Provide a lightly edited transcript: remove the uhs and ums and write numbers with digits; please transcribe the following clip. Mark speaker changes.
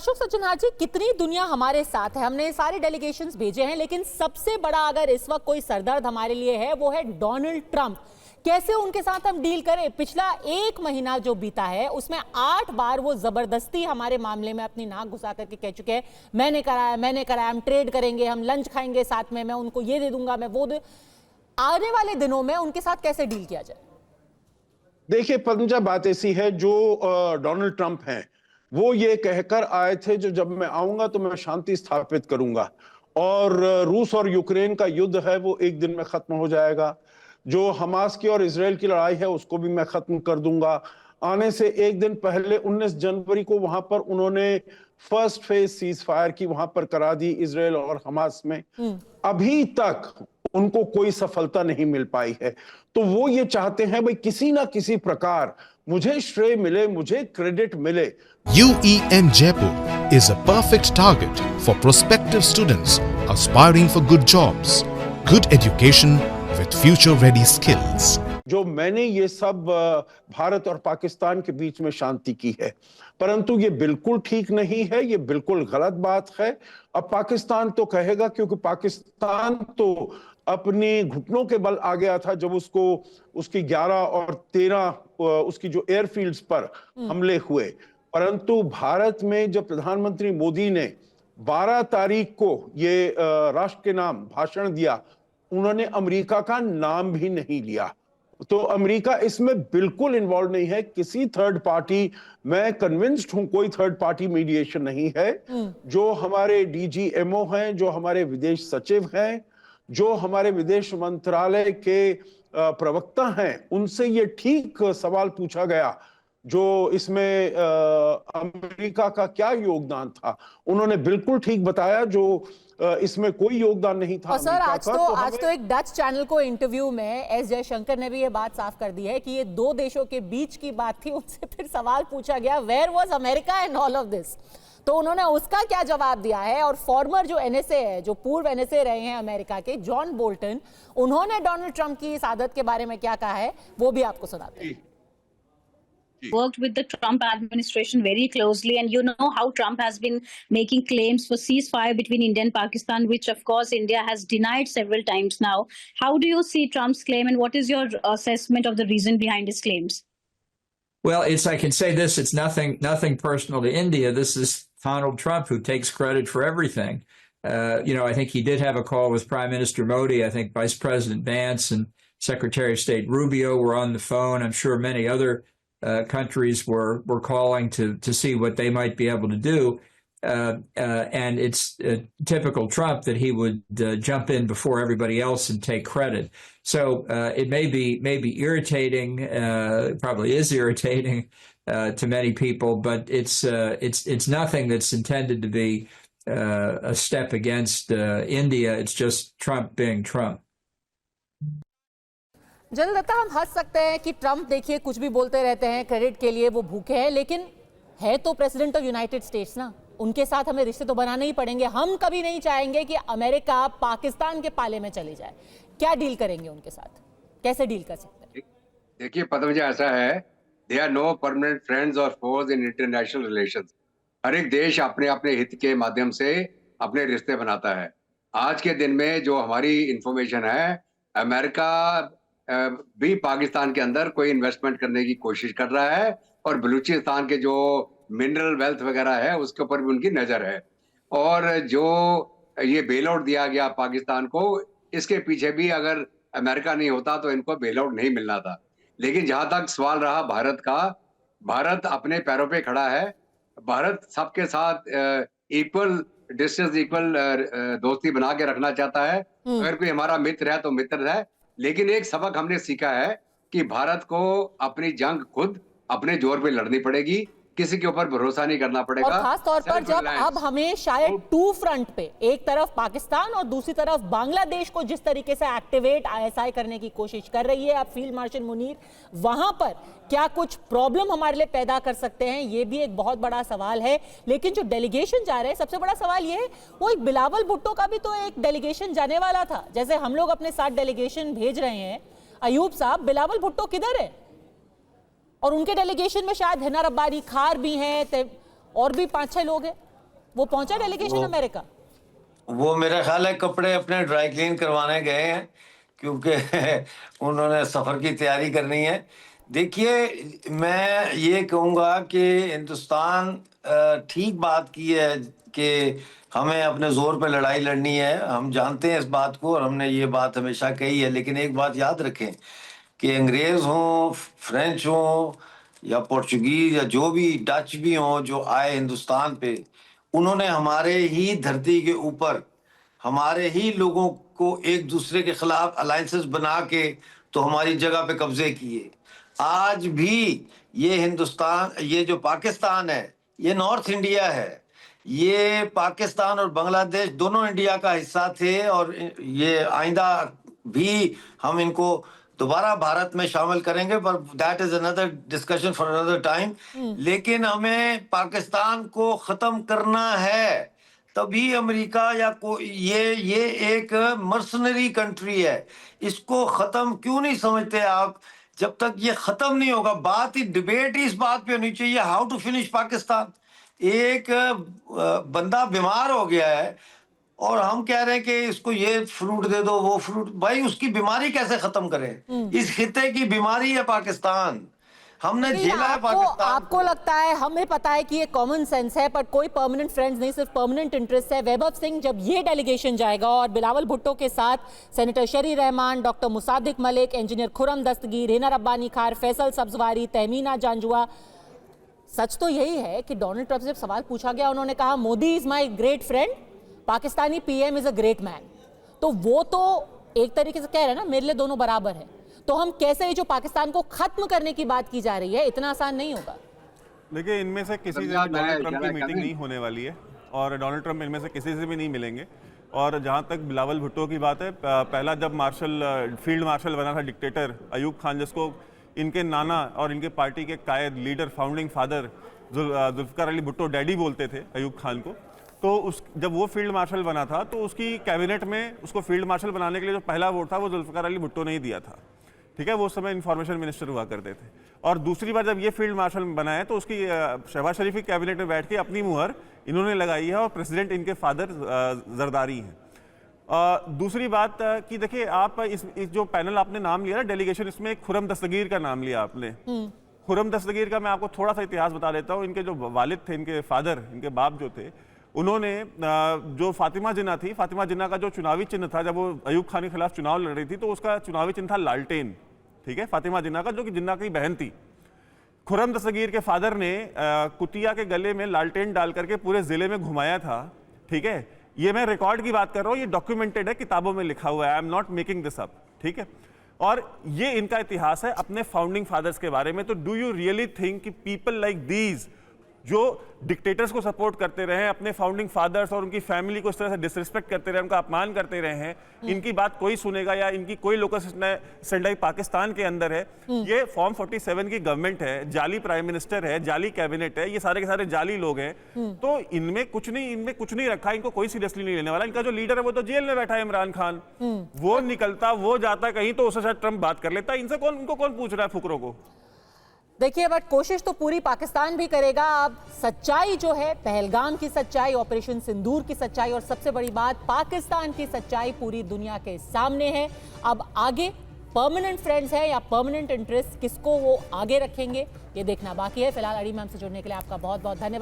Speaker 1: अशोक सज्जनार जी, कितनी दुनिया हमारे साथ है, हमने सारे डेलीगेशंस भेजे हैं, लेकिन सबसे बड़ा अगर इस वक्त कोई सरदर्द हमारे लिए है वो है डोनाल्ड ट्रंप। कैसे उनके साथ हम डील करें? पिछला एक महीना जो बीता है उसमें 8 बार वो जबरदस्ती हमारे मामले में अपनी नाक घुसा करके कह चुके हैं मैंने कराया, हम ट्रेड करेंगे, हम लंच खाएंगे साथ में, मैं उनको ये दे दूंगा, मैं वो दे। आने वाले दिनों में उनके साथ कैसे डील किया जाए?
Speaker 2: देखिए पंजा, बात ऐसी है, जो डोनाल्ड ट्रंप हैं वो ये कहकर आए थे जो जब मैं आऊंगा तो मैं शांति स्थापित करूंगा और रूस और यूक्रेन का युद्ध है वो एक दिन में खत्म हो जाएगा। जो हमास की और इजराइल की लड़ाई है उसको भी मैं खत्म कर दूंगा। आने से एक दिन पहले 19 जनवरी को वहां पर उन्होंने फर्स्ट फेज सीज फायर की वहां पर करा दी इजराइल और हमास में। अभी तक उनको कोई सफलता नहीं मिल पाई है, तो वो ये चाहते हैं भाई किसी ना किसी प्रकार मुझे श्रेय मिले, मुझे क्रेडिट मिले।
Speaker 3: UEM Jaipur is a perfect target for prospective students aspiring for good jobs, good education with future-ready skills.
Speaker 2: जो मैंने ये सब भारत और पाकिस्तान के बीच में शांति की है, परंतु ये बिल्कुल ठीक नहीं है, ये बिल्कुल गलत बात है। अब पाकिस्तान तो कहेगा, क्योंकि पाकिस्तान तो अपने घुटनों के बल आ गया था जब उसको उसकी 11 और 13 उसकी जो एयरफील्ड्स पर हमले हुए। परंतु भारत में जब प्रधानमंत्री मोदी ने 12 तारीख को ये राष्ट्र के नाम भाषण दिया, उन्होंने अमेरिका का नाम भी नहीं लिया। तो अमेरिका इसमें बिल्कुल इन्वॉल्व नहीं है। किसी थर्ड पार्टी, मैं कन्विंस्ड हूं कोई थर्ड पार्टी मीडिएशन नहीं है। जो हमारे DGMO हैं, जो हमारे विदेश सचिव हैं, जो हमारे विदेश मंत्रालय के प्रवक्ता हैं, उनसे ये ठीक सवाल पूछा गया जो इसमें अमेरिका का क्या योगदान था। उन्होंने बिल्कुल ठीक बताया जो इसमें कोई योगदान नहीं था।
Speaker 1: और सर आज तो एक डच चैनल को इंटरव्यू में एस जयशंकर ने भी ये बात साफ कर दी है कि ये दो देशों के बीच की बात थी। उनसे फिर सवाल पूछा गया where was America in all of this, तो उन्होंने उसका क्या जवाब दिया है। और फॉर्मर जो NSA है, जो पूर्व NSA रहे हैं अमेरिका के, जॉन बोल्टन, उन्होंने डोनाल्ड ट्रंप की इस आदत के बारे में क्या कहा है वो भी आपको सुनाते हैं।
Speaker 4: Worked with the Trump administration very closely, and you know how Trump has been making claims for ceasefire between India and Pakistan, which of course India has denied several times now. How do you see Trump's claim, and what is your assessment of the reason behind his claims?
Speaker 5: Well, I can say this, it's nothing personal to India. This is Donald Trump who takes credit for everything. I think he did have a call with Prime Minister Modi. I think Vice President Vance and Secretary of State Rubio were on the phone. I'm sure many other countries were calling to see what they might be able to do. And it's typical Trump that he would jump in before everybody else and take credit. So it may be irritating, probably is irritating to many people, but it's nothing that's intended to be a step against India. It's just Trump being Trump.
Speaker 1: General Datta, हम हंस सकते हैं कि Trump देखिए कुछ भी बोलते रहते हैं, क्रेडिट के लिए वो भूखे हैं, लेकिन है तो प्रेसिडेंट ऑफ यूनाइटेड स्टेट्स ना, उनके साथ हमें रिश्ते तो बनाने ही पड़ेंगे। हम कभी नहीं चाहेंगे कि अमेरिका पाकिस्तान के पाले में चली जाए। क्या डील करेंगे उनके साथ, कैसे डील कर सकते हैं?
Speaker 6: देखिए पद्मजा, ऐसा है, they are no permanent friends और फोर्स इन इंटरनेशनल रिलेशंस। हर एक देश अपने अपने हित के माध्यम से अपने रिश्ते बनाता है। आज के दिन में जो हमारी इंफॉर्मेशन है, अमेरिका भी पाकिस्तान के अंदर कोई इन्वेस्टमेंट करने की कोशिश कर रहा है और बलूचिस्तान के जो मिनरल वेल्थ वगैरह है उसके ऊपर भी उनकी नजर है। और जो ये बेल आउट दिया गया पाकिस्तान को, इसके पीछे भी अगर अमेरिका नहीं होता तो इनको बेल आउट नहीं मिलना था। लेकिन जहां तक सवाल रहा भारत का, भारत अपने पैरों पे खड़ा है। भारत सबके साथ इक्वल डिस्टेंस, इक्वल दोस्ती बना के रखना चाहता है। अगर कोई हमारा मित्र है तो मित्र है, लेकिन एक सबक हमने सीखा है कि भारत को अपनी जंग खुद अपने जोर पे लड़नी पड़ेगी, किसी के ऊपर भरोसा नहीं करना पड़ेगा।
Speaker 1: और खास तौर पर जब अब हमें शायद 2 फ्रंट पे, एक तरफ पाकिस्तान और दूसरी तरफ बांग्लादेश को जिस तरीके से एक्टिवेट ISI करने की कोशिश कर रही है अब फील्ड मार्शल मुनीर, वहां पर क्या कुछ प्रॉब्लम हमारे लिए पैदा कर सकते हैं, ये भी एक बहुत बड़ा सवाल है। लेकिन जो डेलीगेशन जा रहे हैं, सबसे बड़ा सवाल ये है, वो एक बिलावल भुट्टो का भी तो एक डेलीगेशन जाने वाला था। जैसे हम लोग अपने साथ डेलीगेशन भेज रहे हैं, अयूब साहब, बिलावल भुट्टो किधर है? और उनके डेलीगेशन में शायद हिना रब्बानी खार भी हैं और भी 5-6 लोग हैं। वो पहुंचा डेलीगेशन अमेरिका?
Speaker 7: वो मेरा ख्याल है कपड़े अपने ड्राई क्लीन करवाने गए हैं, क्योंकि उन्होंने सफ़र की तैयारी करनी है। देखिए, मैं ये कहूँगा कि हिंदुस्तान ठीक बात की है कि हमें अपने ज़ोर पे लड़ाई लड़नी है। हम जानते हैं इस बात को और हमने ये बात हमेशा कही है। लेकिन एक बात याद रखें कि अंग्रेज़ हों, फ्रेंच हों या पोर्चुगीज़ या जो भी डच भी हों जो आए हिंदुस्तान पे, उन्होंने हमारे ही धरती के ऊपर हमारे ही लोगों को एक दूसरे के खिलाफ अलायंसेस बना के तो हमारी जगह पे कब्जे किए। आज भी ये हिंदुस्तान, ये जो पाकिस्तान है, ये नॉर्थ इंडिया है। ये पाकिस्तान और बांग्लादेश दोनों इंडिया का हिस्सा थे और ये आइंदा भी हम इनको दोबारा भारत में शामिल करेंगे, पर that is another discussion for another time. लेकिन हमें पाकिस्तान को खत्म करना है, तभी अमेरिका या ये एक मर्सनरी कंट्री है, इसको खत्म क्यों नहीं समझते आप? जब तक ये खत्म नहीं होगा, बात ही डिबेट ही इस बात पे होनी चाहिए, हाउ टू फिनिश पाकिस्तान। एक बंदा बीमार हो गया है और हम कह रहे हैं कि इसको ये फ्रूट दे दो, वो फ्रूट। भाई, उसकी बीमारी कैसे खत्म करें? इस खित्ते की बीमारी है पाकिस्तान, हमने झेला है पाकिस्तान।
Speaker 1: आपको लगता है, हमें पता है कि ये कॉमन सेंस है, पर कोई परमानेंट फ्रेंड्स नहीं, सिर्फ परमानेंट इंटरेस्ट है। वैभव सिंह, जब ये डेलीगेशन जाएगा और बिलावल भुट्टो के साथ सेनेटर शरी रहमान, डॉक्टर मुसाद्दिक मलिक, इंजीनियर खुर्रम दस्तगीर, हिना रब्बानी खार, फैसल सब्जवारी, तहमीना जांजुआ, सच तो यही है कि डोनाल्ड ट्रंप से जब सवाल पूछा गया, उन्होंने कहा Modi is my great friend, Pakistani PM is a great man. तो वो तो एक तरीके से कह रहे हैं ना, मेरे लिए दोनों बराबर है। तो हम कैसे, जो पाकिस्तान को खत्म करने की बात की जा रही है, इतना आसान नहीं होगा।
Speaker 8: देखिए, इनमें से किसी से भी डोनाल्ड ट्रंप की मीटिंग नहीं होने वाली है और डोनाल्ड ट्रंप इनमें से किसी से भी नहीं मिलेंगे। और जहाँ तक बिलावल भुट्टो की बात है, पहला जब फील्ड मार्शल बना था डिक्टेटर अयूब खान, जिसको इनके नाना और इनके पार्टी के कायद, leader, founding father Zulfikar Ali Bhutto daddy बोलते थे अयूब खान को। तो जब वो फील्ड मार्शल बना था तो उसकी कैबिनेट में उसको फील्ड मार्शल बनाने के लिए जो पहला वोट था वो जुल्फिकार अली भुट्टो ने ही दिया था। ठीक है, वो उस समय इंफॉर्मेशन मिनिस्टर हुआ करते थे। और दूसरी बार जब ये फील्ड मार्शल बना है तो उसकी शहबाज शरीफ की कैबिनेट में बैठ के अपनी मुहर इन्होंने लगाई है और प्रेसिडेंट इनके फादर जरदारी हैं। दूसरी बात कि देखिए, आप इस जो पैनल आपने नाम लिया ना डेलीगेशन, इसमें एक खुर्रम दस्तगीर का नाम लिया आपने। खुर्रम दस्तगीर का मैं आपको थोड़ा सा इतिहास बता देता हूँ। इनके जो वालिद थे, इनके फादर, इनके बाप जो थे, उन्होंने जो फातिमा जिन्ना थी, फातिमा जिन्ना का जो चुनावी चिन्ह था, जब वो अयूब खान के खिलाफ चुनाव लड़ रही थी तो उसका चुनावी चिन्ह था लालटेन। ठीक है, फातिमा जिन्ना का, जो कि जिन्ना की बहन थी। खुर्रम दस्तगीर के फादर ने कुतिया के गले में लालटेन डाल करके पूरे जिले में घुमाया था। ठीक है, ये मैं रिकॉर्ड की बात कर रहा हूँ, ये डॉक्यूमेंटेड है, किताबों में लिखा हुआ है, I am not making this up. ठीक है, और ये इनका इतिहास है अपने फाउंडिंग फादर्स के बारे में। तो डू यू रियली थिंक कि पीपल लाइक दीज, जो डिक्टेटर्स को सपोर्ट करते रहे, अपने फाउंडिंग फादर्स और उनकी फैमिली को इस तरह से डिसरिस्पेक्ट करते रहे, उनका अपमान करते रहे हैं, इनकी बात कोई सुनेगा या इनकी कोई लोकस सेंडाई पाकिस्तान के अंदर है? ये फॉर्म 47 की गवर्नमेंट है, जाली प्राइम मिनिस्टर है, जाली कैबिनेट है, ये सारे के सारे जाली लोग हैं। तो इनमें कुछ नहीं रखा, इनको कोई सीरियसली नहीं लेने वाला। इनका जो लीडर है वो तो जेल में बैठा है, इमरान खान। वो निकलता, वो जाता कहीं तो उससे शायद ट्रंप बात कर लेता। इनसे इनको कौन पूछ रहा है, फुकरों को?
Speaker 1: देखिए, बट कोशिश तो पूरी पाकिस्तान भी करेगा। अब सच्चाई जो है, पहलगाम की सच्चाई, ऑपरेशन सिंदूर की सच्चाई, और सबसे बड़ी बात, पाकिस्तान की सच्चाई पूरी दुनिया के सामने है। अब आगे परमानेंट फ्रेंड्स है या परमानेंट इंटरेस्ट, किसको वो आगे रखेंगे, ये देखना बाकी है। फिलहाल अड़ी मैम से जुड़ने के लिए आपका बहुत बहुत धन्यवाद।